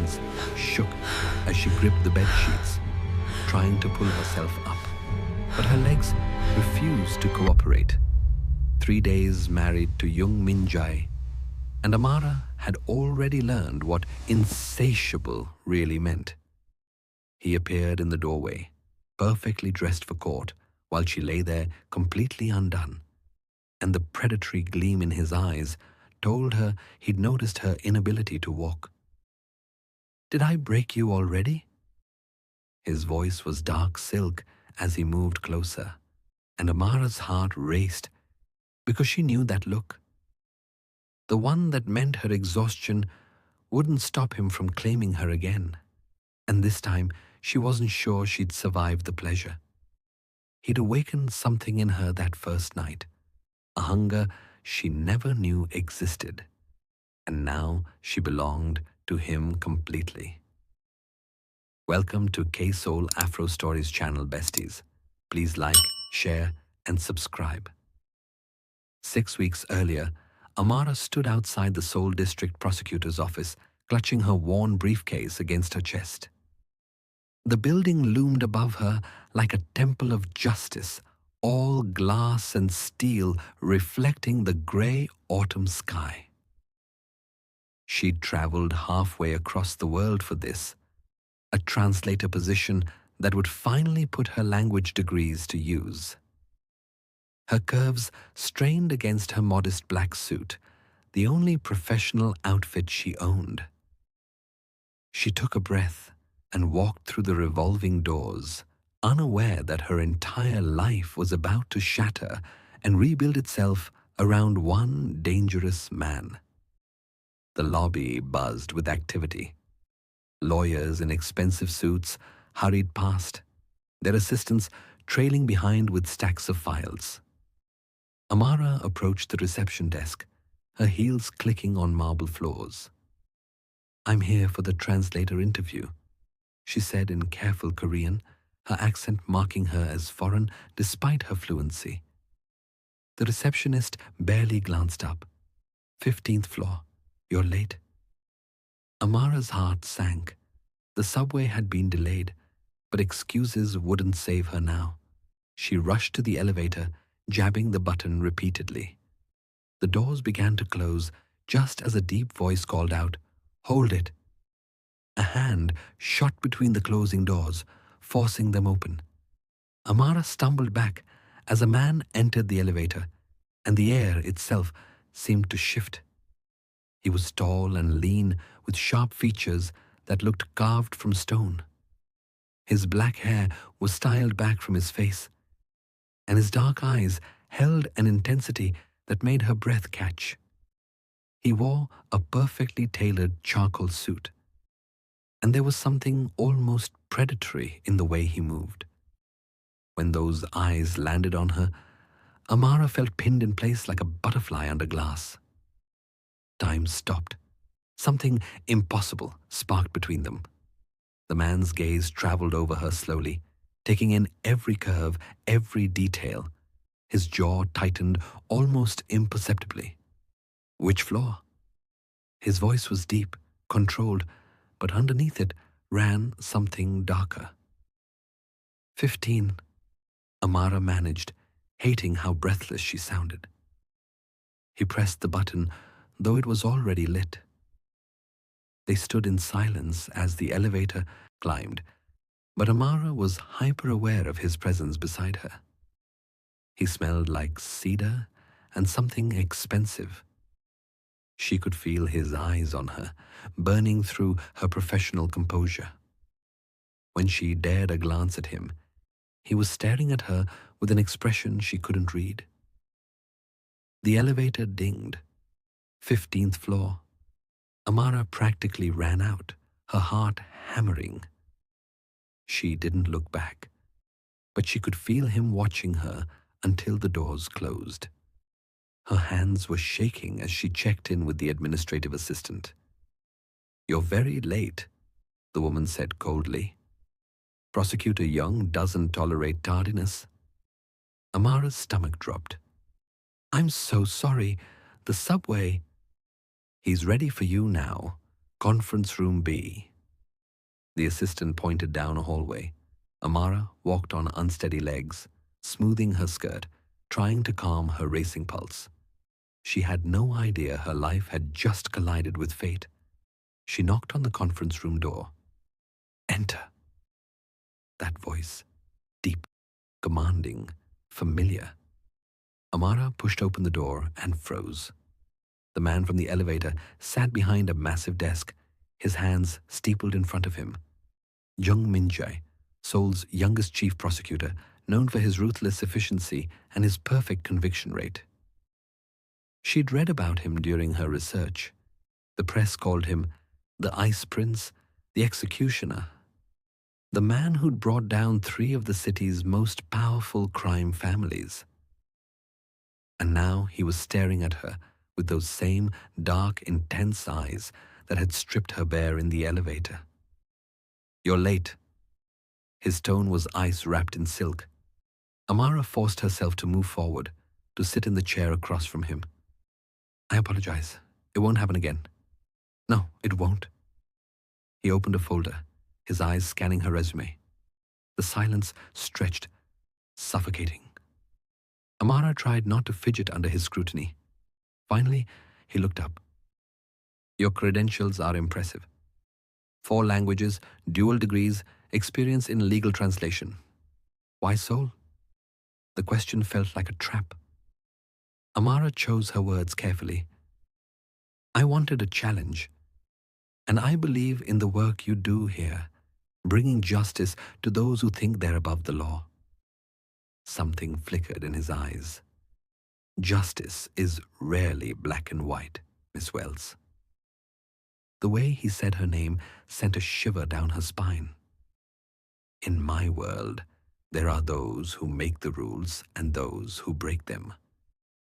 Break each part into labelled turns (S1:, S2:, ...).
S1: hands shook as she gripped the bed sheets, trying to pull herself up. But her legs refused to cooperate. 3 days married to Jung Min-jae, and Amara had already learned what insatiable really meant. He appeared in the doorway, perfectly dressed for court, while she lay there completely undone, and the predatory gleam in his eyes told her he'd noticed her inability to walk. "Did I break you already?" His voice was dark silk as he moved closer, and Amara's heart raced because she knew that look. The one that meant her exhaustion wouldn't stop him from claiming her again, and this time she wasn't sure she'd survive the pleasure. He'd awakened something in her that first night, a hunger she never knew existed, and now she belonged to him completely. Welcome to K-Seoul Afro Stories channel, besties. Please like, share, and subscribe. 6 weeks earlier, Amara stood outside the Seoul District Prosecutor's office, clutching her worn briefcase against her chest. The building loomed above her like a temple of justice, all glass and steel reflecting the gray autumn sky. She'd traveled halfway across the world for this, a translator position that would finally put her language degrees to use. Her curves strained against her modest black suit, the only professional outfit she owned. She took a breath and walked through the revolving doors, unaware that her entire life was about to shatter and rebuild itself around one dangerous man. The lobby buzzed with activity. Lawyers in expensive suits hurried past, their assistants trailing behind with stacks of files. Amara approached the reception desk, her heels clicking on marble floors. "I'm here for the translator interview," she said in careful Korean, her accent marking her as foreign despite her fluency. The receptionist barely glanced up. "15th floor. You're late." Amara's heart sank. The subway had been delayed, but excuses wouldn't save her now. She rushed to the elevator, jabbing the button repeatedly. The doors began to close just as a deep voice called out, "Hold it." A hand shot between the closing doors, forcing them open. Amara stumbled back as a man entered the elevator, and the air itself seemed to shift. He was tall and lean, with sharp features that looked carved from stone. His black hair was styled back from his face, and his dark eyes held an intensity that made her breath catch. He wore a perfectly tailored charcoal suit, and there was something almost predatory in the way he moved. When those eyes landed on her, Amara felt pinned in place like a butterfly under glass. Time stopped. Something impossible sparked between them. The man's gaze traveled over her slowly, taking in every curve, every detail. His jaw tightened almost imperceptibly. "Which floor?" His voice was deep, controlled, but underneath it ran something darker. 15, Amara managed, hating how breathless she sounded. He pressed the button, though it was already lit. They stood in silence as the elevator climbed, but Amara was hyper-aware of his presence beside her. He smelled like cedar and something expensive. She could feel his eyes on her, burning through her professional composure. When she dared a glance at him, he was staring at her with an expression she couldn't read. The elevator dinged. 15th floor. Amara practically ran out, her heart hammering. She didn't look back, but she could feel him watching her until the doors closed. Her hands were shaking as she checked in with the administrative assistant. "You're very late," the woman said coldly. "Prosecutor Jung doesn't tolerate tardiness." Amara's stomach dropped. "I'm so sorry. The subway." "He's ready for you now. Conference room B." The assistant pointed down a hallway. Amara walked on unsteady legs, smoothing her skirt, trying to calm her racing pulse. She had no idea her life had just collided with fate. She knocked on the conference room door. Enter. That voice, deep, commanding, familiar. Amara pushed open the door and froze. The man from the elevator sat behind a massive desk, his hands steepled in front of him. Jung Min-jae, Seoul's youngest chief prosecutor, known for his ruthless efficiency and his perfect conviction rate. She'd read about him during her research. The press called him the Ice Prince, the Executioner, the man who'd brought down 3 of the city's most powerful crime families. And now he was staring at her with those same dark, intense eyes that had stripped her bare in the elevator. You're late. His tone was ice wrapped in silk. Amara forced herself to move forward, to sit in the chair across from him. I apologize. It won't happen again. No, it won't. He opened a folder, his eyes scanning her resume. The silence stretched, suffocating. Amara tried not to fidget under his scrutiny. Finally, he looked up. Your credentials are impressive. 4 languages, dual degrees, experience in legal translation. Why Seoul? The question felt like a trap. Amara chose her words carefully. I wanted a challenge, and I believe in the work you do here, bringing justice to those who think they're above the law. Something flickered in his eyes. Justice is rarely black and white, Miss Wells. The way he said her name sent a shiver down her spine. In my world, there are those who make the rules and those who break them.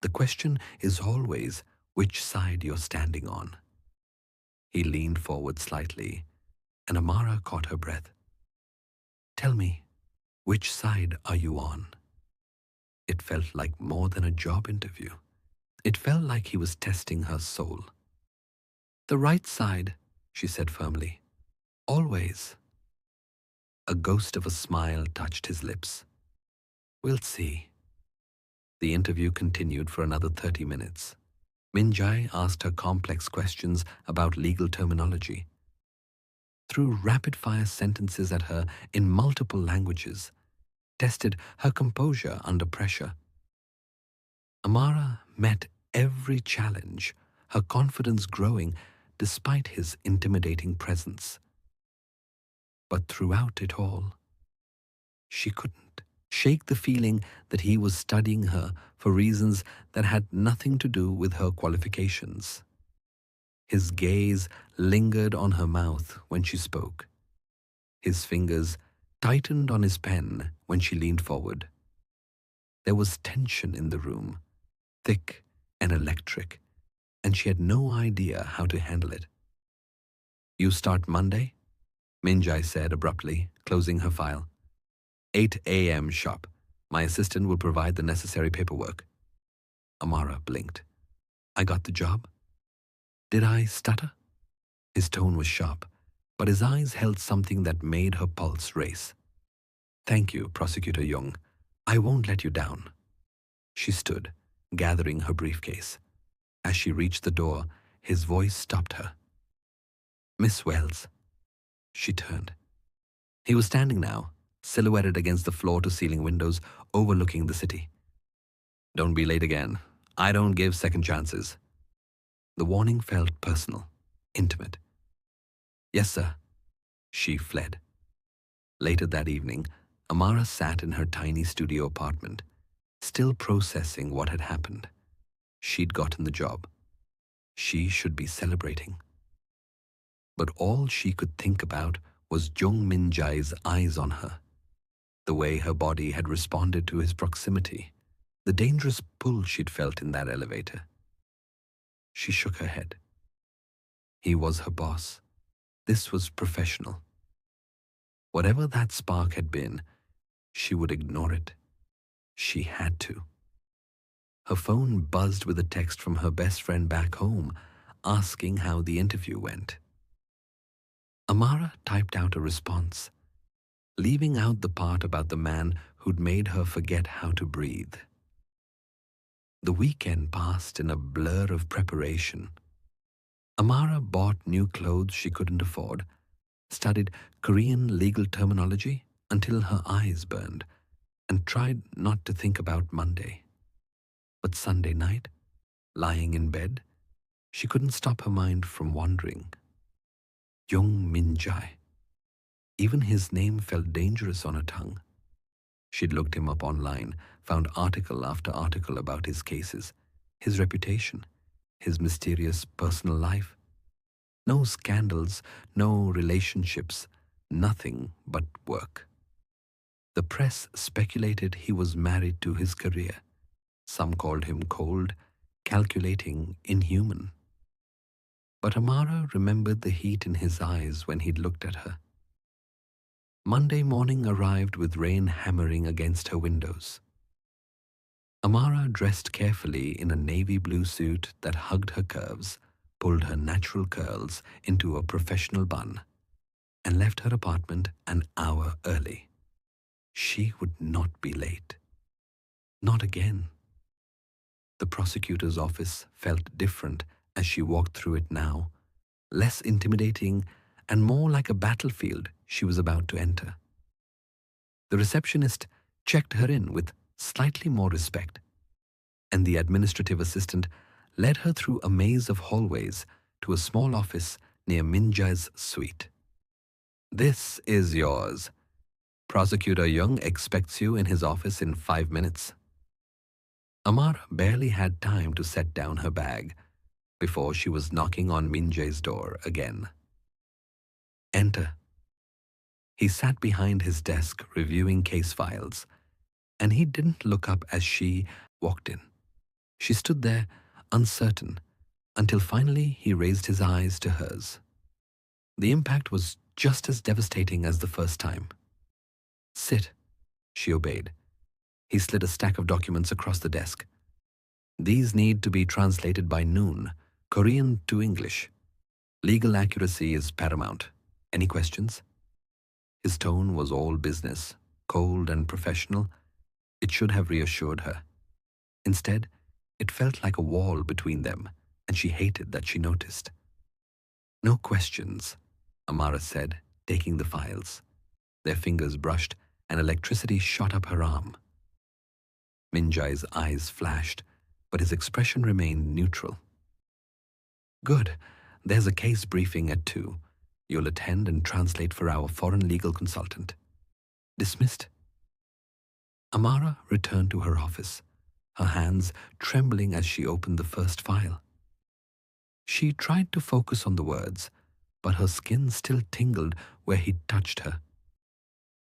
S1: The question is always which side you're standing on. He leaned forward slightly, and Amara caught her breath. Tell me, which side are you on? It felt like more than a job interview. It felt like he was testing her soul. The right side, she said firmly. Always. A ghost of a smile touched his lips. We'll see. The interview continued for another 30 minutes. Min-jae asked her complex questions about legal terminology. Threw rapid-fire sentences at her in multiple languages, tested her composure under pressure. Amara met every challenge, her confidence growing despite his intimidating presence. But throughout it all, she couldn't shake the feeling that he was studying her for reasons that had nothing to do with her qualifications. His gaze lingered on her mouth when she spoke. His fingers tightened on his pen when she leaned forward. There was tension in the room, thick and electric, and she had no idea how to handle it. You start Monday? Min-jae said abruptly, closing her file. 8 a.m. sharp. My assistant will provide the necessary paperwork. Amara blinked. I got the job? Did I stutter? His tone was sharp, but his eyes held something that made her pulse race. Thank you, Prosecutor Jung. I won't let you down. She stood, gathering her briefcase. As she reached the door, his voice stopped her. Miss Wells. She turned. He was standing now, silhouetted against the floor-to-ceiling windows overlooking the city. Don't be late again. I don't give second chances. The warning felt personal, intimate. Yes, sir. She fled. Later that evening, Amara sat in her tiny studio apartment, still processing what had happened. She'd gotten the job. She should be celebrating. But all she could think about was Jung Min-jae's eyes on her, the way her body had responded to his proximity, the dangerous pull she'd felt in that elevator. She shook her head. He was her boss. This was professional. Whatever that spark had been, she would ignore it. She had to. Her phone buzzed with a text from her best friend back home, asking how the interview went. Amara typed out a response, leaving out the part about the man who'd made her forget how to breathe. The weekend passed in a blur of preparation. Amara bought new clothes she couldn't afford, studied Korean legal terminology until her eyes burned, and tried not to think about Monday. But Sunday night, lying in bed, she couldn't stop her mind from wandering. Jung Min-jae. Even his name felt dangerous on her tongue. She'd looked him up online, found article after article about his cases, his reputation, his mysterious personal life. No scandals, no relationships, nothing but work. The press speculated he was married to his career. Some called him cold, calculating, inhuman. But Amara remembered the heat in his eyes when he'd looked at her. Monday morning arrived with rain hammering against her windows. Amara dressed carefully in a navy blue suit that hugged her curves, pulled her natural curls into a professional bun, and left her apartment an hour early. She would not be late. Not again. The prosecutor's office felt different as she walked through it now, less intimidating and more like a battlefield she was about to enter. The receptionist checked her in with slightly more respect, and the administrative assistant led her through a maze of hallways to a small office near Min-jae's suite. "This is yours. Prosecutor Jung expects you in his office in 5 minutes." Amara barely had time to set down her bag before she was knocking on Min-jae's door again. "Enter." He sat behind his desk reviewing case files, and he didn't look up as she walked in. She stood there, uncertain, until finally he raised his eyes to hers. The impact was just as devastating as the first time. "Sit," she obeyed. He slid a stack of documents across the desk. "These need to be translated by noon, Korean to English. Legal accuracy is paramount. Any questions?" His tone was all business, cold and professional. It should have reassured her. Instead, it felt like a wall between them, and she hated that she noticed. "No questions," Amara said, taking the files. Their fingers brushed, and electricity shot up her arm. Min-jae's eyes flashed, but his expression remained neutral. "Good. There's a case briefing at 2. You'll attend and translate for our foreign legal consultant." Dismissed. Amara returned to her office, her hands trembling as she opened the first file. She tried to focus on the words, but her skin still tingled where he'd touched her.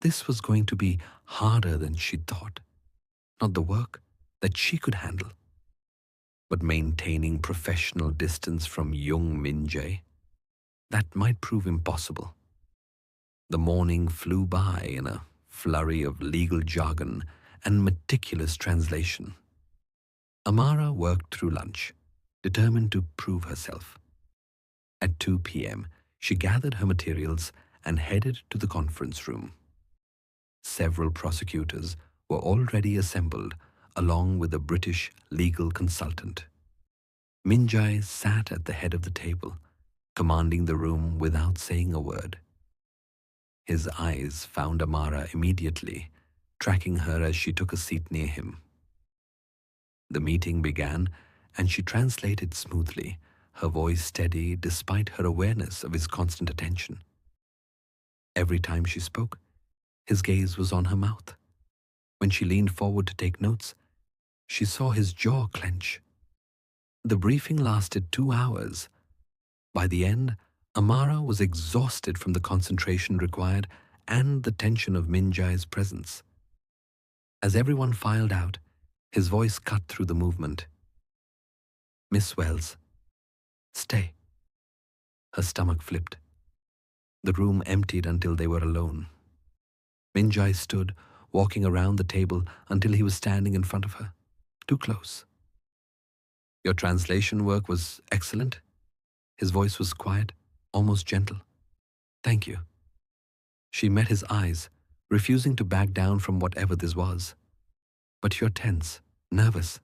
S1: This was going to be harder than she'd thought. Not the work that she could handle, but maintaining professional distance from Jung Min-jae. That might prove impossible. The morning flew by in a flurry of legal jargon and meticulous translation. Amara worked through lunch, determined to prove herself. At 2 p.m., she gathered her materials and headed to the conference room. Several prosecutors were already assembled, along with a British legal consultant. Min-jae sat at the head of the table, commanding the room without saying a word. His eyes found Amara immediately, tracking her as she took a seat near him. The meeting began, and she translated smoothly, her voice steady despite her awareness of his constant attention. Every time she spoke, his gaze was on her mouth. When she leaned forward to take notes, she saw his jaw clench. The briefing lasted 2 hours. By the end, Amara was exhausted from the concentration required and the tension of Min-jae's presence. As everyone filed out, his voice cut through the movement. "Miss Wells, stay." Her stomach flipped. The room emptied until they were alone. Min-jae stood, walking around the table until he was standing in front of her, too close. "Your translation work was excellent." His voice was quiet, almost gentle. Thank you. She met his eyes, refusing to back down from whatever this was. But you're tense, nervous.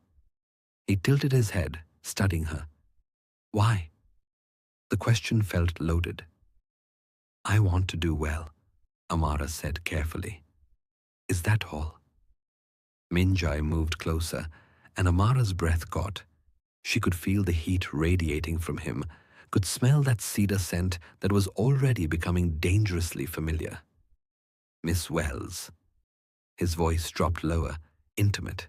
S1: He tilted his head, studying her. Why? The question felt loaded. I want to do well, Amara said carefully. Is that all? Min-jae moved closer, and Amara's breath caught. She could feel the heat radiating from him, could smell that cedar scent that was already becoming dangerously familiar. Miss Wells. His voice dropped lower, intimate.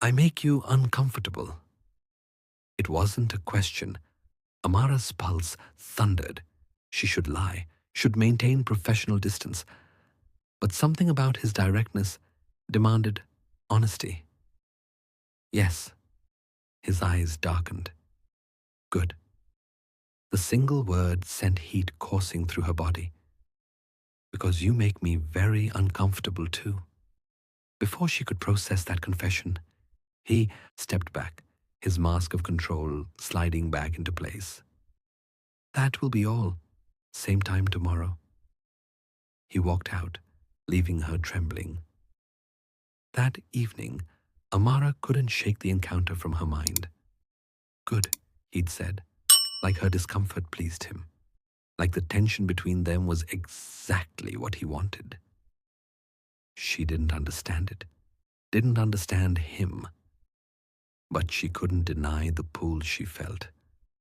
S1: I make you uncomfortable. It wasn't a question. Amara's pulse thundered. She should lie, should maintain professional distance. But something about his directness demanded honesty. Yes. His eyes darkened. Good. The single word sent heat coursing through her body. Because you make me very uncomfortable too. Before she could process that confession, he stepped back, his mask of control sliding back into place. That will be all. Same time tomorrow. He walked out, leaving her trembling. That evening, Amara couldn't shake the encounter from her mind. Good, he'd said, like her discomfort pleased him, like the tension between them was exactly what he wanted. She didn't understand it, didn't understand him. But she couldn't deny the pull she felt,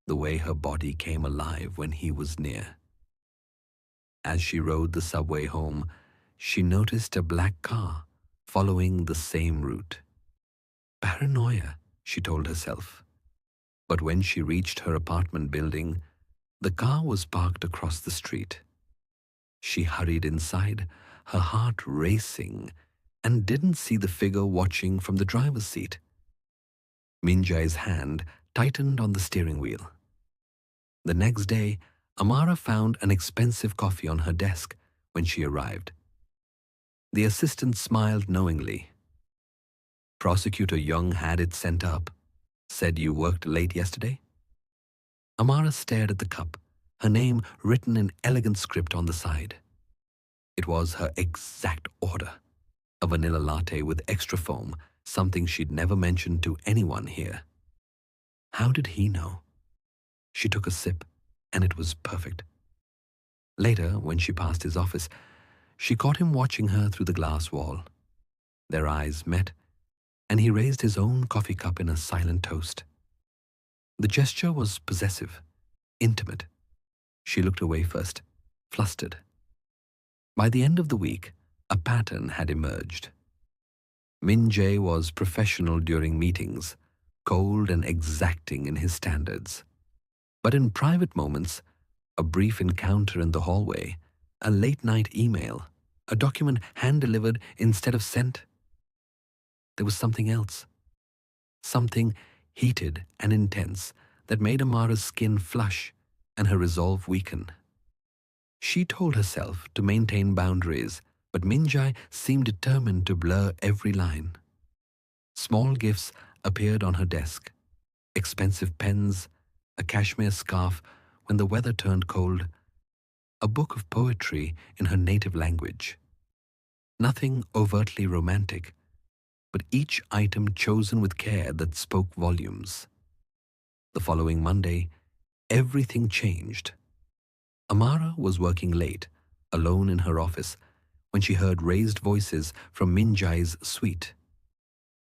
S1: the way her body came alive when he was near. As she rode the subway home, she noticed a black car following the same route. Paranoia, she told herself. But when she reached her apartment building, the car was parked across the street. She hurried inside, her heart racing, and didn't see the figure watching from the driver's seat. Min-jae's hand tightened on the steering wheel. The next day, Amara found an expensive coffee on her desk when she arrived. The assistant smiled knowingly. Prosecutor Jung had it sent up. Said you worked late yesterday? Amara stared at the cup, her name written in elegant script on the side. It was her exact order. A vanilla latte with extra foam, something she'd never mentioned to anyone here. How did he know? She took a sip, and it was perfect. Later, when she passed his office, she caught him watching her through the glass wall. Their eyes met, and he raised his own coffee cup in a silent toast. The gesture was possessive, intimate. She looked away first, flustered. By the end of the week, a pattern had emerged. Min-jae was professional during meetings, cold and exacting in his standards. But in private moments, a brief encounter in the hallway, a late-night email, a document hand-delivered instead of sent. There was something else. Something heated and intense that made Amara's skin flush and her resolve weaken. She told herself to maintain boundaries, but Min-jae seemed determined to blur every line. Small gifts appeared on her desk. Expensive pens, a cashmere scarf when the weather turned cold, a book of poetry in her native language. Nothing overtly romantic, but each item chosen with care that spoke volumes. The following Monday, everything changed. Amara was working late, alone in her office, when she heard raised voices from Min-jae's suite.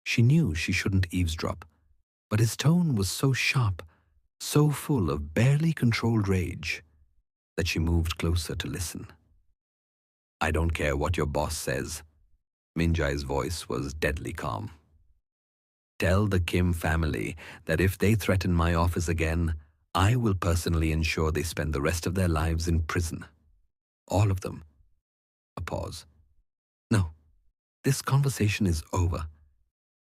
S1: She knew she shouldn't eavesdrop, but his tone was so sharp, so full of barely controlled rage, that she moved closer to listen. I don't care what your boss says. Min-jae's voice was deadly calm. Tell the Kim family that if they threaten my office again, I will personally ensure they spend the rest of their lives in prison. All of them. A pause. No, this conversation is over.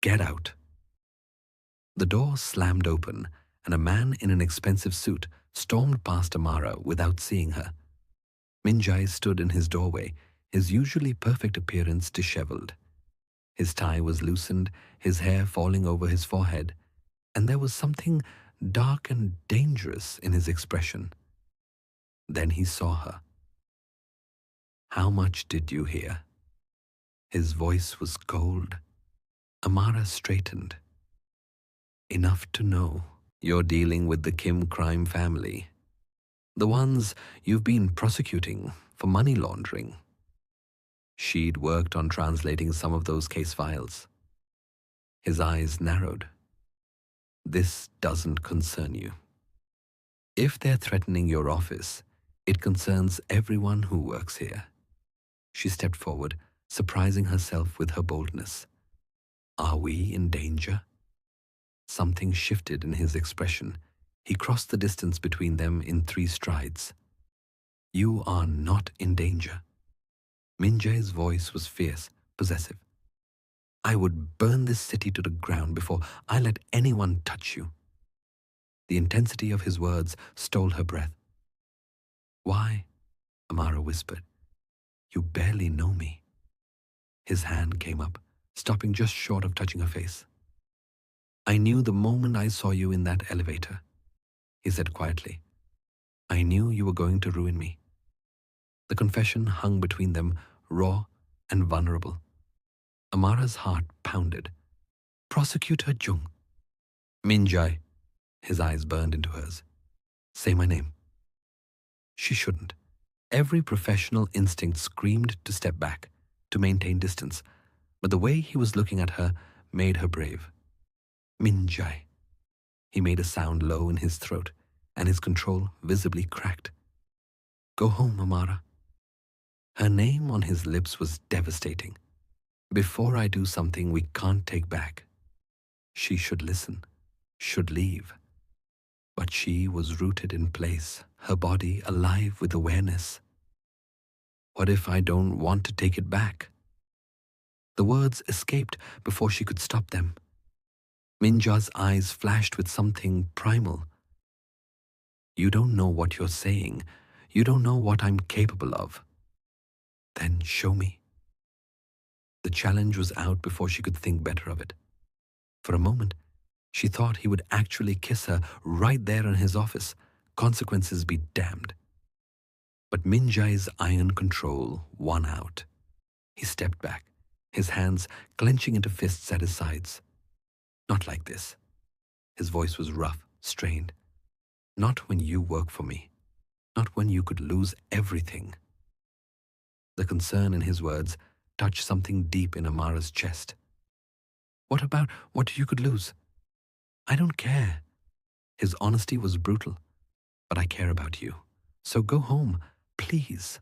S1: Get out. The door slammed open, and a man in an expensive suit stormed past Amara without seeing her. Min-jae stood in his doorway, his usually perfect appearance disheveled. His tie was loosened, his hair falling over his forehead, and there was something dark and dangerous in his expression. Then he saw her, How much did you hear? His voice was cold. Amara straightened. Enough to know you're dealing with the Kim crime family. The ones you've been prosecuting for money laundering. She'd worked on translating some of those case files. His eyes narrowed. This doesn't concern you. If they're threatening your office, it concerns everyone who works here. She stepped forward, surprising herself with her boldness. Are we in danger? Something shifted in his expression. He crossed the distance between them in 3 strides. You are not in danger. Min-jae's voice was fierce, possessive. I would burn this city to the ground before I let anyone touch you. The intensity of his words stole her breath. Why? Amara whispered. You barely know me. His hand came up, stopping just short of touching her face. I knew the moment I saw you in that elevator, he said quietly. I knew you were going to ruin me. The confession hung between them, raw and vulnerable. Amara's heart pounded. Prosecutor Jung. Min-jae. His eyes burned into hers. Say my name. She shouldn't. Every professional instinct screamed to step back, to maintain distance, but the way he was looking at her made her brave. Min-jae. He made a sound low in his throat, and his control visibly cracked. Go home, Amara. Her name on his lips was devastating. Before I do something we can't take back. She should listen, should leave. But she was rooted in place, her body alive with awareness. What if I don't want to take it back? The words escaped before she could stop them. Min-jae's eyes flashed with something primal. You don't know what you're saying. You don't know what I'm capable of. Then show me. The challenge was out before she could think better of it. For a moment, she thought he would actually kiss her right there in his office. Consequences be damned. But Min-jae's iron control won out. He stepped back, his hands clenching into fists at his sides. Not like this. His voice was rough, strained. Not when you work for me. Not when you could lose everything. The concern in his words touched something deep in Amara's chest. What about what you could lose? I don't care. His honesty was brutal. But I care about you. So go home, please.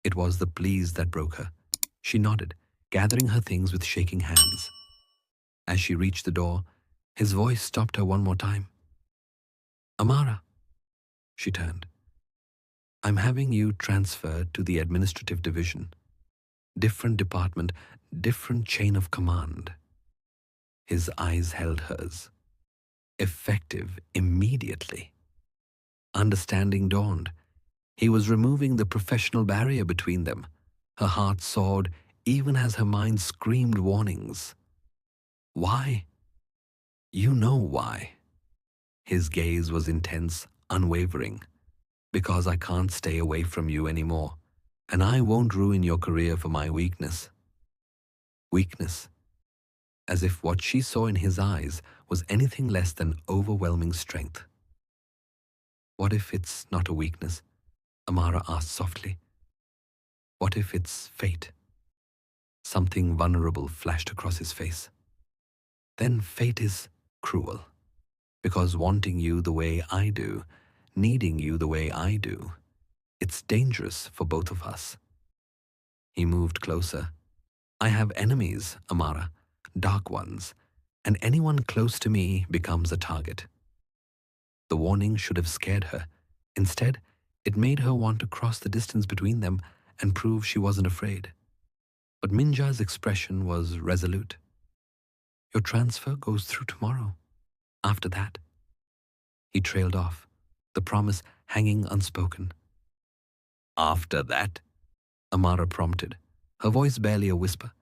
S1: It was the please that broke her. She nodded, gathering her things with shaking hands. As she reached the door, his voice stopped her one more time. Amara. She turned. I'm having you transferred to the administrative division. Different department, different chain of command. His eyes held hers. Effective immediately. Understanding dawned. He was removing the professional barrier between them. Her heart soared even as her mind screamed warnings. Why? You know why. His gaze was intense, unwavering. Because I can't stay away from you anymore, and I won't ruin your career for my weakness. Weakness. As if what she saw in his eyes was anything less than overwhelming strength. What if it's not a weakness? Amara asked softly. What if it's fate? Something vulnerable flashed across his face. Then fate is cruel. Because wanting you the way I do, needing you the way I do, it's dangerous for both of us. He moved closer. I have enemies, Amara, dark ones, and anyone close to me becomes a target. The warning should have scared her. Instead, it made her want to cross the distance between them and prove she wasn't afraid. But Min-jae's expression was resolute. Your transfer goes through tomorrow. After that. He trailed off, the promise hanging unspoken. After that? Amara prompted, her voice barely a whisper.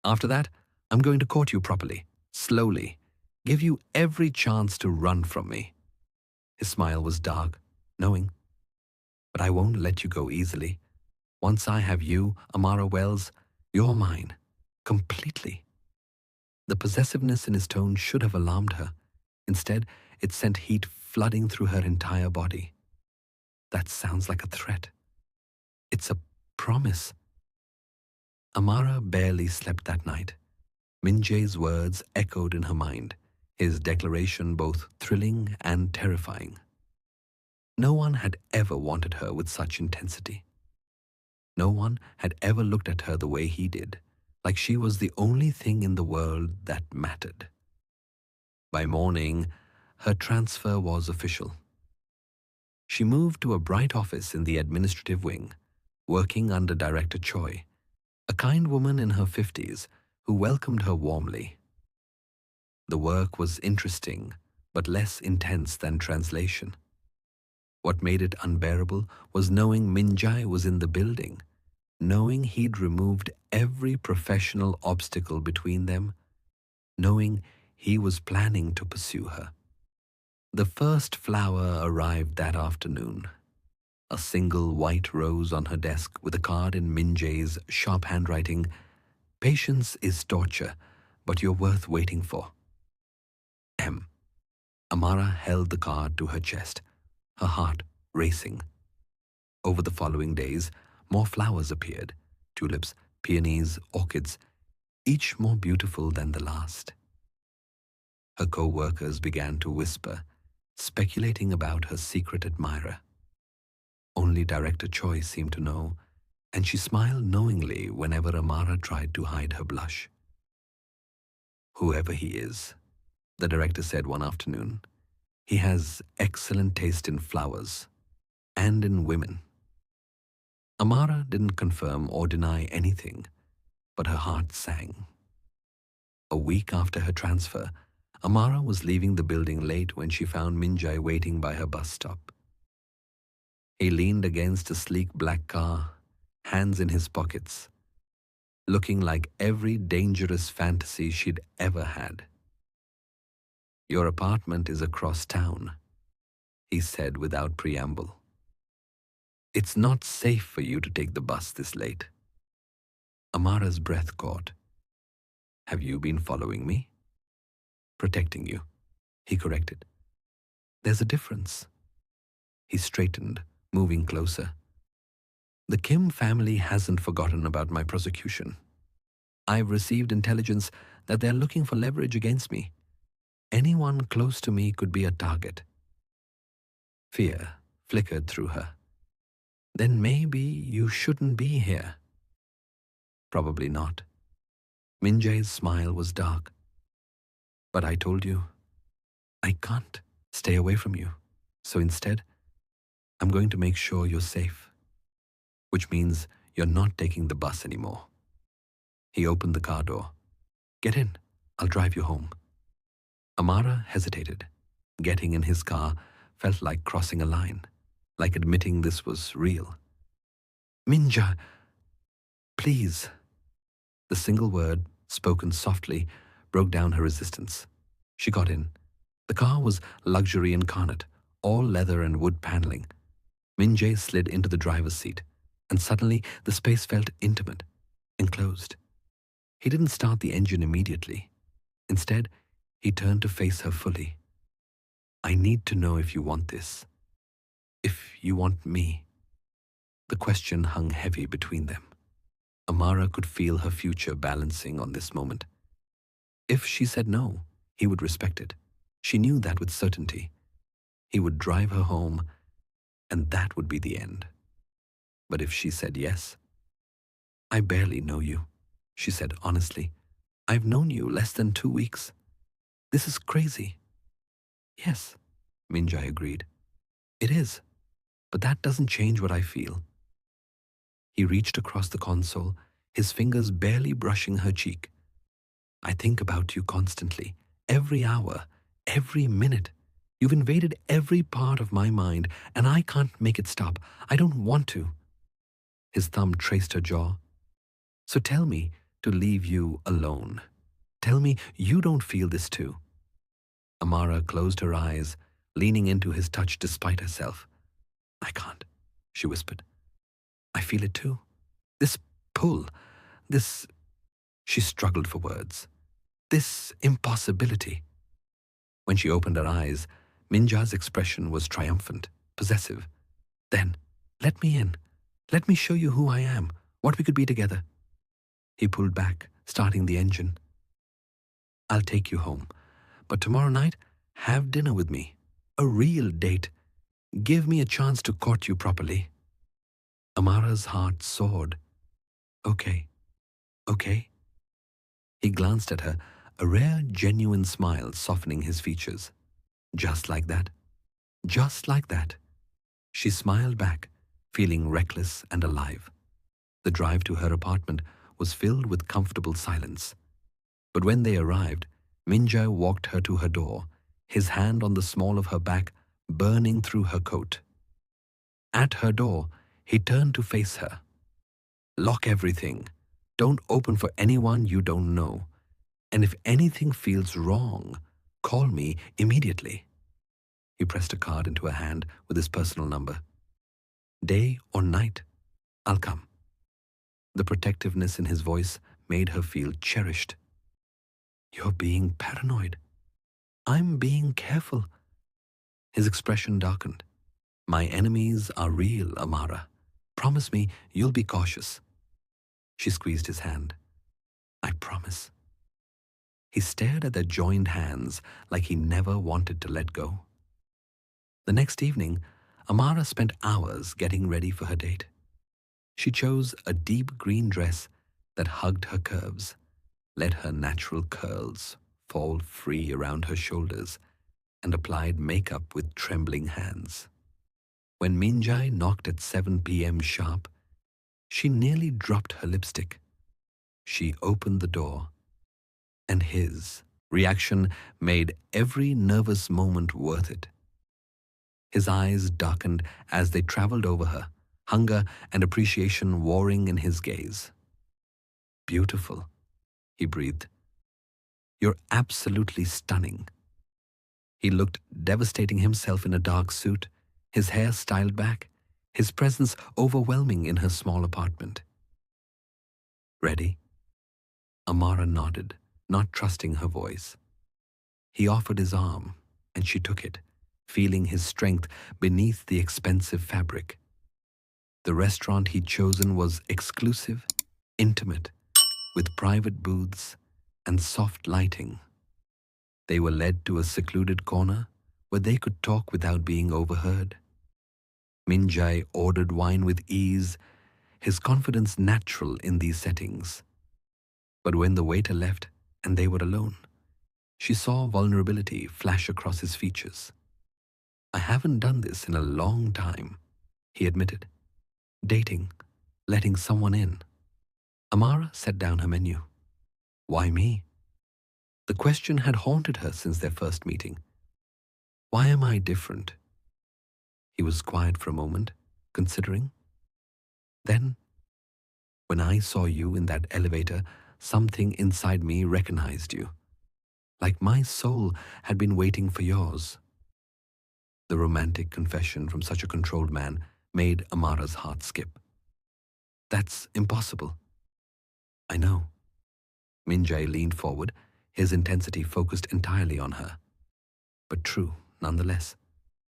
S1: After that, I'm going to court you properly, slowly, give you every chance to run from me. His smile was dark, knowing. But I won't let you go easily. Once I have you, Amara Wells, you're mine. Completely. The possessiveness in his tone should have alarmed her. Instead, it sent heat flooding through her entire body. That sounds like a threat. It's a promise. Amara barely slept that night. Min-jae's words echoed in her mind, his declaration both thrilling and terrifying. No one had ever wanted her with such intensity. No one had ever looked at her the way he did, like she was the only thing in the world that mattered. By morning, her transfer was official. She moved to a bright office in the administrative wing, working under Director Choi, a kind woman in her 50s who welcomed her warmly. The work was interesting, but less intense than translation. What made it unbearable was knowing Min-jae was in the building, knowing he'd removed every professional obstacle between them, knowing he was planning to pursue her. The first flower arrived that afternoon. A single white rose on her desk with a card in Min-jae's sharp handwriting. Patience is torture, but you're worth waiting for. M. Amara held the card to her chest, her heart racing. Over the following days, more flowers appeared, tulips, peonies, orchids, each more beautiful than the last. Her co-workers began to whisper, speculating about her secret admirer. Only Director Choi seemed to know, and she smiled knowingly whenever Amara tried to hide her blush. Whoever he is, the director said one afternoon, he has excellent taste in flowers and in women. Amara didn't confirm or deny anything, but her heart sang. A week after her transfer, Amara was leaving the building late when she found Min-jae waiting by her bus stop. He leaned against a sleek black car, hands in his pockets, looking like every dangerous fantasy she'd ever had. Your apartment is across town, he said without preamble. It's not safe for you to take the bus this late. Amara's breath caught. Have you been following me? Protecting you, he corrected. There's a difference. He straightened, moving closer. The Kim family hasn't forgotten about my prosecution. I've received intelligence that they're looking for leverage against me. Anyone close to me could be a target. Fear flickered through her. Then maybe you shouldn't be here. Probably not. Min-jae's smile was dark. But I told you, I can't stay away from you. So instead, I'm going to make sure you're safe. Which means you're not taking the bus anymore. He opened the car door. Get in. I'll drive you home. Amara hesitated. Getting in his car felt like crossing a line, like admitting this was real. Min-jae, please. The single word, spoken softly, broke down her resistance. She got in. The car was luxury incarnate, all leather and wood paneling. Min-jae slid into the driver's seat, and suddenly the space felt intimate, enclosed. He didn't start the engine immediately. Instead, he turned to face her fully. I need to know if you want this. If you want me. The question hung heavy between them. Amara could feel her future balancing on this moment. If she said no, he would respect it. She knew that with certainty. He would drive her home, and that would be the end. But if she said yes, I barely know you, she said honestly. I've known you less than 2 weeks. This is crazy. Yes, Min-jae agreed. It is, but that doesn't change what I feel. He reached across the console, his fingers barely brushing her cheek. I think about you constantly, every hour, every minute. You've invaded every part of my mind, and I can't make it stop. I don't want to. His thumb traced her jaw. So tell me to leave you alone. Tell me you don't feel this too. Amara closed her eyes, leaning into his touch despite herself. I can't, she whispered. I feel it too. pull, this, she struggled for words, this impossibility. When she opened her eyes, Min-jae's expression was triumphant, possessive. Then, let me in. Let me show you who I am, what we could be together. He pulled back, starting the engine. I'll take you home, but tomorrow night, have dinner with me. A real date. Give me a chance to court you properly. Amara's heart soared. Okay. Okay. He glanced at her, a rare, genuine smile softening his features. Just like that. Just like that. She smiled back, feeling reckless and alive. The drive to her apartment was filled with comfortable silence. But when they arrived, Min-jae walked her to her door, his hand on the small of her back burning through her coat. At her door, he turned to face her. Lock everything. Don't open for anyone you don't know. And if anything feels wrong, call me immediately. He pressed a card into her hand with his personal number. Day or night, I'll come. The protectiveness in his voice made her feel cherished. You're being paranoid. I'm being careful. His expression darkened. My enemies are real, Amara. Promise me you'll be cautious. She squeezed his hand. I promise. He stared at their joined hands like he never wanted to let go. The next evening, Amara spent hours getting ready for her date. She chose a deep green dress that hugged her curves, let her natural curls fall free around her shoulders, and applied makeup with trembling hands. When Min-jae knocked at 7 p.m. sharp, she nearly dropped her lipstick. She opened the door, and his reaction made every nervous moment worth it. His eyes darkened as they traveled over her, hunger and appreciation warring in his gaze. Beautiful, he breathed. You're absolutely stunning. He looked devastating himself in a dark suit, his hair styled back, his presence overwhelming in her small apartment. Ready? Amara nodded, not trusting her voice. He offered his arm, and she took it, feeling his strength beneath the expensive fabric. The restaurant he'd chosen was exclusive, intimate, with private booths and soft lighting. They were led to a secluded corner where they could talk without being overheard. Min-jae ordered wine with ease, his confidence natural in these settings. But when the waiter left and they were alone, she saw vulnerability flash across his features. I haven't done this in a long time, he admitted. Dating, letting someone in. Amara set down her menu. Why me? The question had haunted her since their first meeting. Why am I different? He was quiet for a moment, considering. Then, when I saw you in that elevator, something inside me recognized you. Like my soul had been waiting for yours. The romantic confession from such a controlled man made Amara's heart skip. That's impossible. I know. Min-jae leaned forward, his intensity focused entirely on her. But true, nonetheless.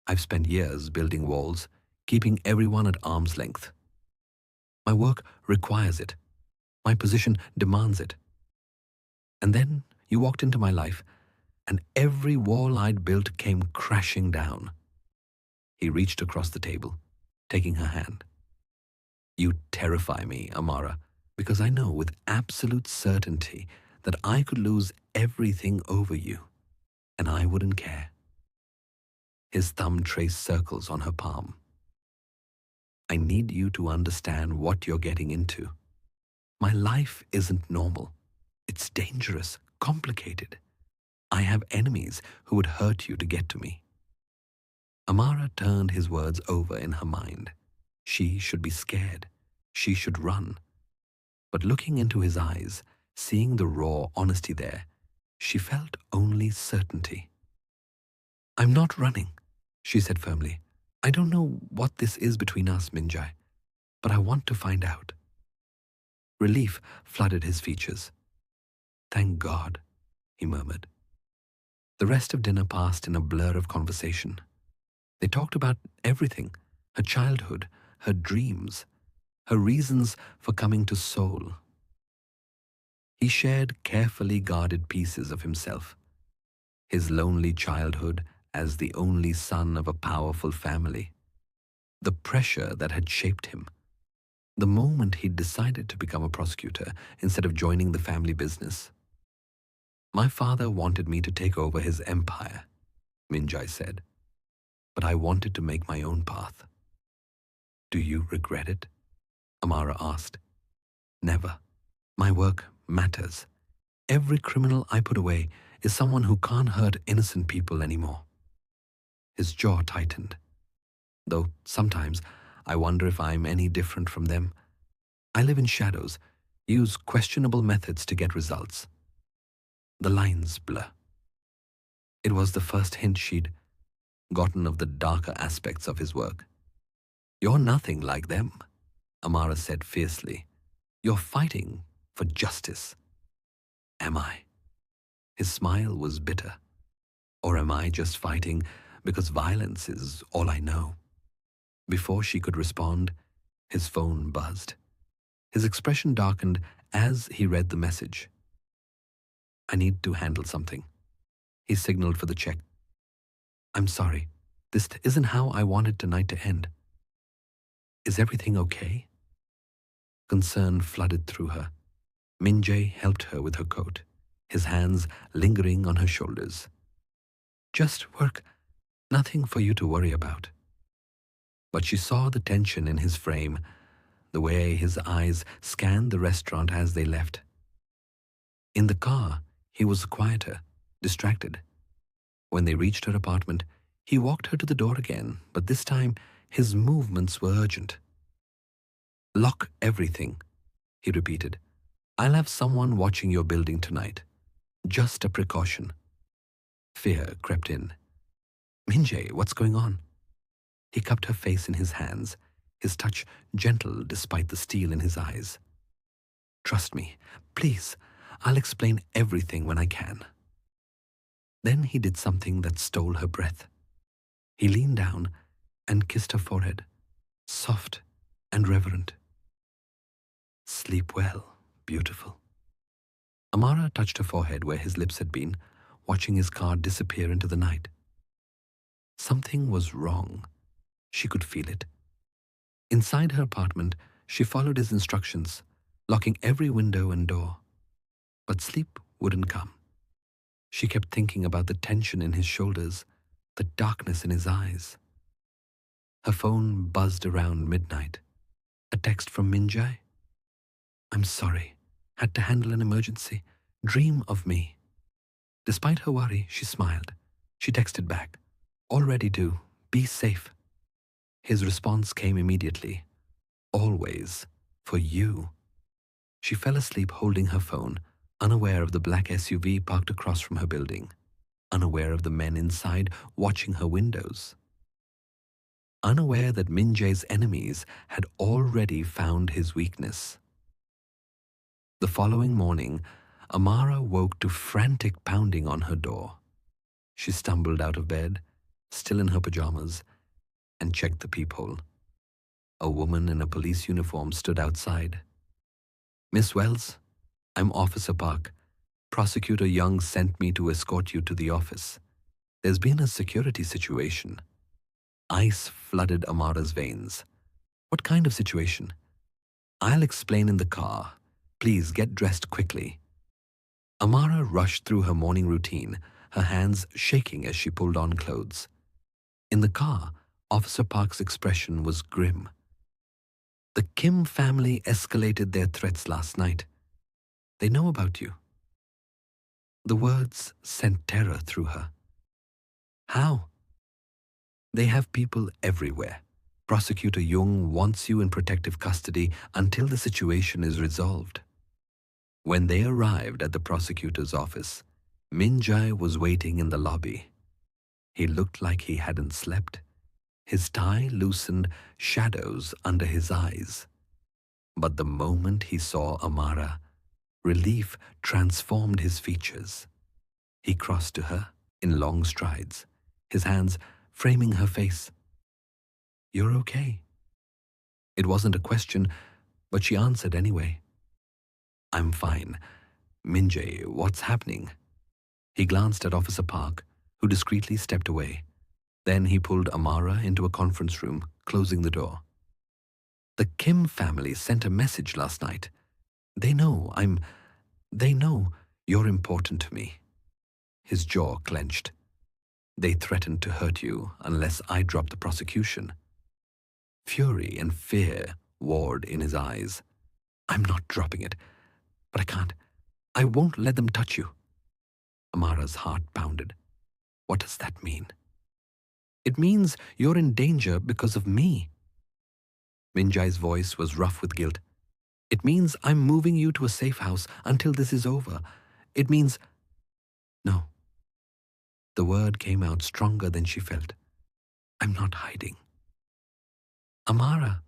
S1: I've spent years building walls, keeping everyone at arm's length. My work requires it. My position demands it. And then you walked into my life, and every wall I'd built came crashing down. He reached across the table, taking her hand. You terrify me, Amara, because I know with absolute certainty that I could lose everything over you, and I wouldn't care. His thumb traced circles on her palm. I need you to understand what you're getting into. My life isn't normal. It's dangerous, complicated. I have enemies who would hurt you to get to me. Amara turned his words over in her mind. She should be scared. She should run. But looking into his eyes, seeing the raw honesty there, she felt only certainty. I'm not running, she said firmly. I don't know what this is between us, Min-jae, but I want to find out. Relief flooded his features. "Thank God," he murmured. The rest of dinner passed in a blur of conversation. They talked about everything: her childhood, her dreams, her reasons for coming to Seoul. He shared carefully guarded pieces of himself: his lonely childhood as the only son of a powerful family, the pressure that had shaped him, the moment he decided to become a prosecutor instead of joining the family business. "My father wanted me to take over his empire," Min-jae said, "but I wanted to make my own path." "Do you regret it?" Amara asked. "Never. My work matters. Every criminal I put away is someone who can't hurt innocent people anymore." His jaw tightened. "Though sometimes I wonder if I'm any different from them. I live in shadows, use questionable methods to get results." The lines blur. It was the first hint she'd gotten of the darker aspects of his work. "You're nothing like them," Amara said fiercely. "You're fighting for justice." "Am I?" His smile was bitter. "Or am I just fighting because violence is all I know?" Before she could respond, his phone buzzed. His expression darkened as he read the message. "I need to handle something." He signaled for the check. "I'm sorry. This isn't how I wanted tonight to end." "Is everything okay?" Concern flooded through her. Min-jae helped her with her coat, his hands lingering on her shoulders. "Just work. Nothing for you to worry about." But she saw the tension in his frame, the way his eyes scanned the restaurant as they left. In the car, he was quieter, distracted. When they reached her apartment, he walked her to the door again, but this time his movements were urgent. "Lock everything," he repeated. "I'll have someone watching your building tonight. Just a precaution." Fear crept in. "Min-jae, what's going on?" He cupped her face in his hands, his touch gentle despite the steel in his eyes. "Trust me, please. I'll explain everything when I can." Then he did something that stole her breath. He leaned down and kissed her forehead, soft and reverent. "Sleep well, beautiful." Amara touched her forehead where his lips had been, watching his car disappear into the night. Something was wrong. She could feel it. Inside her apartment, she followed his instructions, locking every window and door. But sleep wouldn't come. She kept thinking about the tension in his shoulders, the darkness in his eyes. Her phone buzzed around midnight. A text from Min-jae. "I'm sorry. Had to handle an emergency. Dream of me." Despite her worry, she smiled. She texted back, "Already do. Be safe." His response came immediately. "Always. For you." She fell asleep holding her phone, unaware of the black SUV parked across from her building, unaware of the men inside watching her windows, unaware that Min-jae's enemies had already found his weakness. The following morning, Amara woke to frantic pounding on her door. She stumbled out of bed, still in her pajamas, and checked the peephole. A woman in a police uniform stood outside. "Miss Wells, I'm Officer Park. Prosecutor Jung sent me to escort you to the office. There's been a security situation." Ice flooded Amara's veins. "What kind of situation?" "I'll explain in the car. Please get dressed quickly." Amara rushed through her morning routine, her hands shaking as she pulled on clothes. In the car, Officer Park's expression was grim. "The Kim family escalated their threats last night. They know about you." The words sent terror through her. "How?" "They have people everywhere. Prosecutor Jung wants you in protective custody until the situation is resolved." When they arrived at the prosecutor's office, Min-jae was waiting in the lobby. He looked like he hadn't slept. His tie loosened, shadows under his eyes. But the moment he saw Amara, relief transformed his features. He crossed to her in long strides, his hands framing her face. "You're okay." It wasn't a question, but she answered anyway. "I'm fine. Min-jae, what's happening?" He glanced at Officer Park, who discreetly stepped away. Then he pulled Amara into a conference room, closing the door. "The Kim family sent a message last night. They know you're important to me." His jaw clenched. "They threatened to hurt you unless I drop the prosecution." Fury and fear warred in his eyes. "I'm not dropping it, but I can't. I won't let them touch you." Amara's heart pounded. "What does that mean?" "It means you're in danger because of me." Min-jae's voice was rough with guilt. "It means I'm moving you to a safe house until this is over. It means—" "No." The word came out stronger than she felt. "I'm not hiding." "Amara,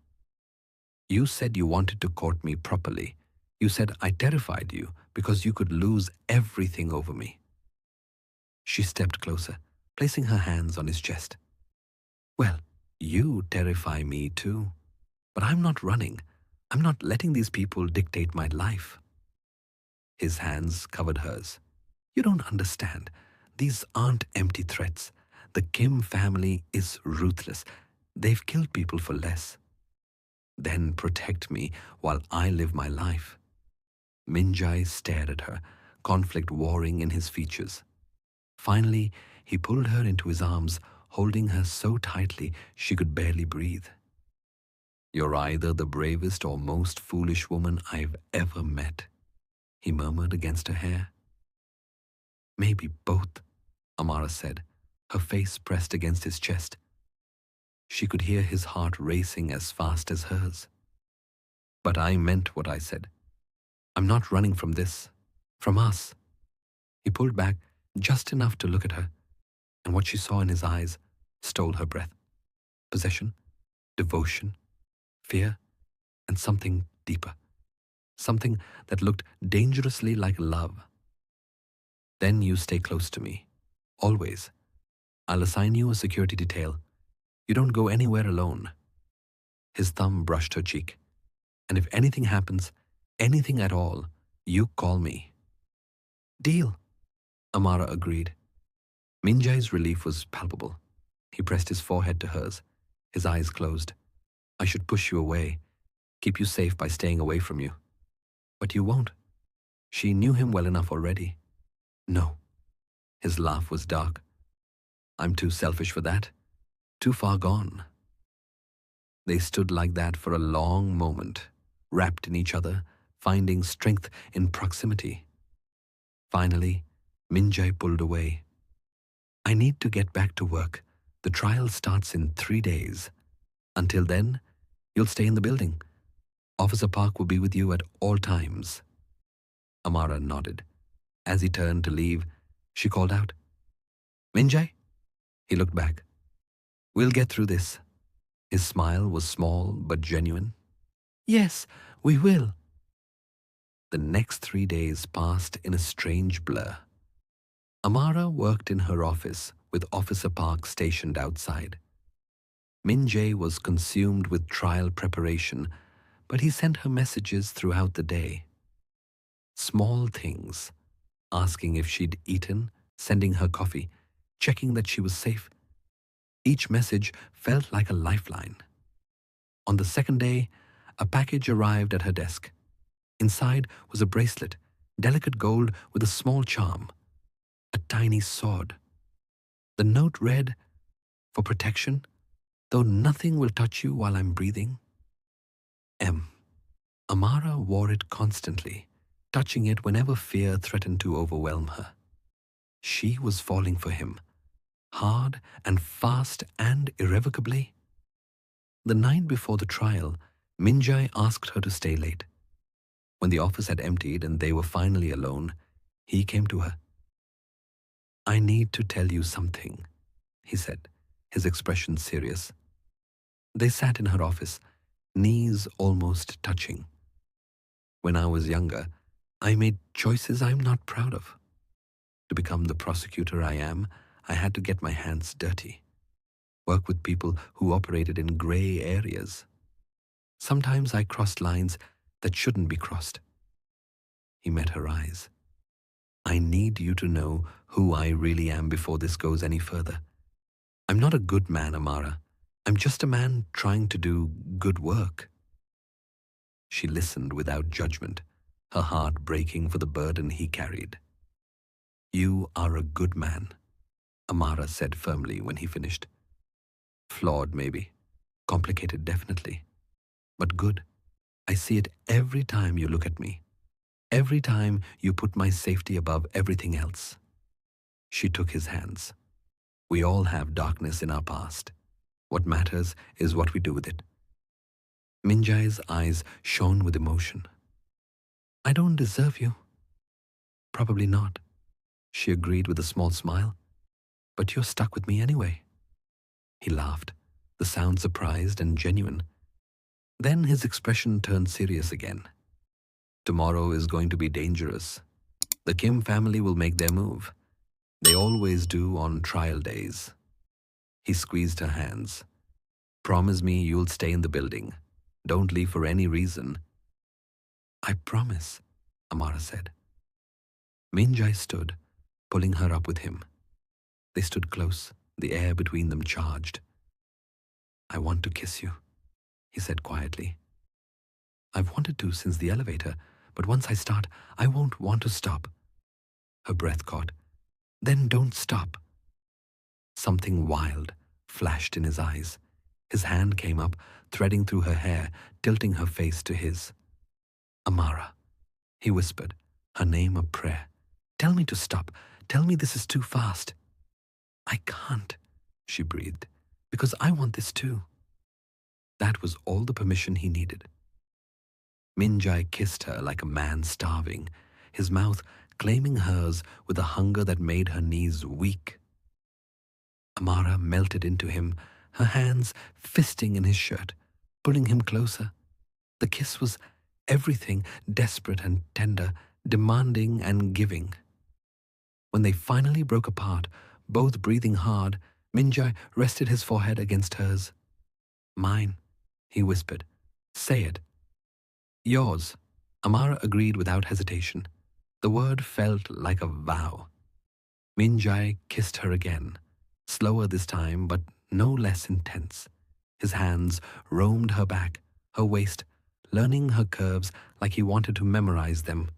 S1: you said you wanted to court me properly. You said I terrified you because you could lose everything over me." She stepped closer, placing her hands on his chest. "Well, you terrify me too. But I'm not running. I'm not letting these people dictate my life." His hands covered hers. "You don't understand. These aren't empty threats. The Kim family is ruthless. They've killed people for less." "Then protect me while I live my life." Min-jae stared at her, conflict warring in his features. Finally, he pulled her into his arms, holding her so tightly she could barely breathe. "You're either the bravest or most foolish woman I've ever met," he murmured against her hair. "Maybe both," Amara said, her face pressed against his chest. She could hear his heart racing as fast as hers. "But I meant what I said. I'm not running from this, from us." He pulled back just enough to look at her, and what she saw in his eyes stole her breath. Possession, devotion, fear, and something deeper. Something that looked dangerously like love. "Then you stay close to me. Always. I'll assign you a security detail. You don't go anywhere alone." His thumb brushed her cheek. "And if anything happens, anything at all, you call me." "Deal," Amara agreed. Min-jae's relief was palpable. He pressed his forehead to hers, his eyes closed. "I should push you away, keep you safe by staying away from you. But you won't." She knew him well enough already. "No." His laugh was dark. "I'm too selfish for that. Too far gone." They stood like that for a long moment, wrapped in each other, finding strength in proximity. Finally, Min-jae pulled away. "I need to get back to work. The trial starts in 3 days. Until then, you'll stay in the building. Officer Park will be with you at all times." Amara nodded. As he turned to leave, she called out, "Min-jae?" He looked back. "We'll get through this." His smile was small but genuine. "Yes, we will." The next 3 days passed in a strange blur. Amara worked in her office with Officer Park stationed outside. Min-jae was consumed with trial preparation, but he sent her messages throughout the day. Small things, asking if she'd eaten, sending her coffee, checking that she was safe. Each message felt like a lifeline. On the second day, a package arrived at her desk. Inside was a bracelet, delicate gold with a small charm, a tiny sword. The note read, "For protection, though nothing will touch you while I'm breathing." M. Amara wore it constantly, touching it whenever fear threatened to overwhelm her. She was falling for him, hard and fast and irrevocably. The night before the trial, Min-jae asked her to stay late. When the office had emptied and they were finally alone, he came to her. "I need to tell you something," he said, his expression serious. They sat in her office, knees almost touching, When I was younger, I made choices I'm not proud of. To become the prosecutor I am, I had to get my hands dirty, work with people who operated in gray areas. Sometimes I crossed lines that shouldn't be crossed. He met her eyes. I need you to know who I really am before this goes any further. I'm not a good man, Amara. I'm just a man trying to do good work. She listened without judgment, her heart breaking for the burden he carried. You are a good man, Amara said firmly when he finished. Flawed, maybe. Complicated, definitely. But good. I see it every time you look at me. Every time you put my safety above everything else. She took his hands. We all have darkness in our past. What matters is what we do with it. Min-jae's eyes shone with emotion. I don't deserve you. Probably not, she agreed with a small smile. But you're stuck with me anyway. He laughed, the sound surprised and genuine. Then his expression turned serious again. Tomorrow is going to be dangerous. The Kim family will make their move. They always do on trial days. He squeezed her hands. Promise me you'll stay in the building. Don't leave for any reason. I promise, Amara said. Min-jae stood, pulling her up with him. They stood close, the air between them charged. I want to kiss you, he said quietly. I've wanted to since the elevator, but once I start, I won't want to stop. Her breath caught. Then don't stop. Something wild flashed in his eyes. His hand came up, threading through her hair, tilting her face to his. Amara, he whispered, her name a prayer. Tell me to stop. Tell me this is too fast. I can't, she breathed, because I want this too. That was all the permission he needed. Min-jae kissed her like a man starving, his mouth claiming hers with a hunger that made her knees weak. Amara melted into him, her hands fisting in his shirt, pulling him closer. The kiss was everything, desperate and tender, demanding and giving. When they finally broke apart, both breathing hard, Min-jae rested his forehead against hers. Mine, he whispered. Say it. Yours, Amara agreed without hesitation. The word felt like a vow. Min-jae kissed her again, slower this time, but no less intense. His hands roamed her back, her waist, learning her curves like he wanted to memorize them.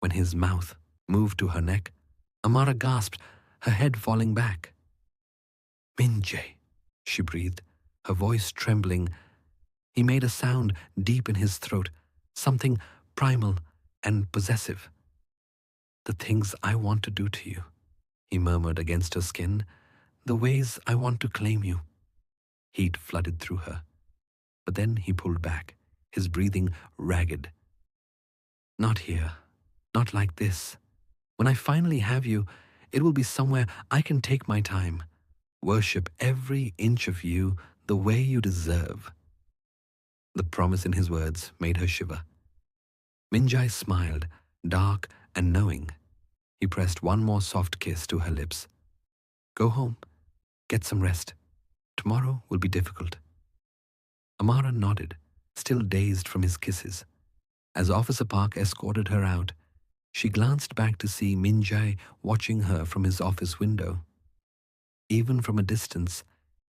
S1: When his mouth moved to her neck, Amara gasped, her head falling back. Min-jae, she breathed, her voice trembling. He made a sound deep in his throat, something primal and possessive. The things I want to do to you, he murmured against her skin, the ways I want to claim you. Heat flooded through her. But then he pulled back, his breathing ragged. Not here, not like this. When I finally have you, it will be somewhere I can take my time, worship every inch of you the way you deserve. The promise in his words made her shiver. Min-jae smiled, dark and knowing. He pressed one more soft kiss to her lips. Go home. Get some rest. Tomorrow will be difficult. Amara nodded, still dazed from his kisses. As Officer Park escorted her out, she glanced back to see Min-jae watching her from his office window. Even from a distance,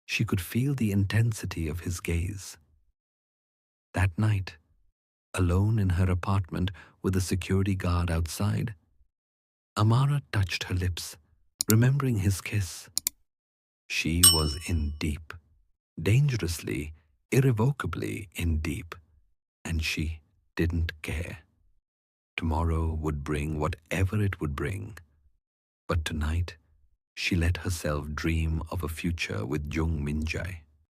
S1: she could feel the intensity of his gaze. That night, alone in her apartment with a security guard outside, Amara touched her lips, remembering his kiss. She was in deep, dangerously, irrevocably in deep, and she didn't care. Tomorrow would bring whatever it would bring. But tonight, she let herself dream of a future with Jung Min-jae.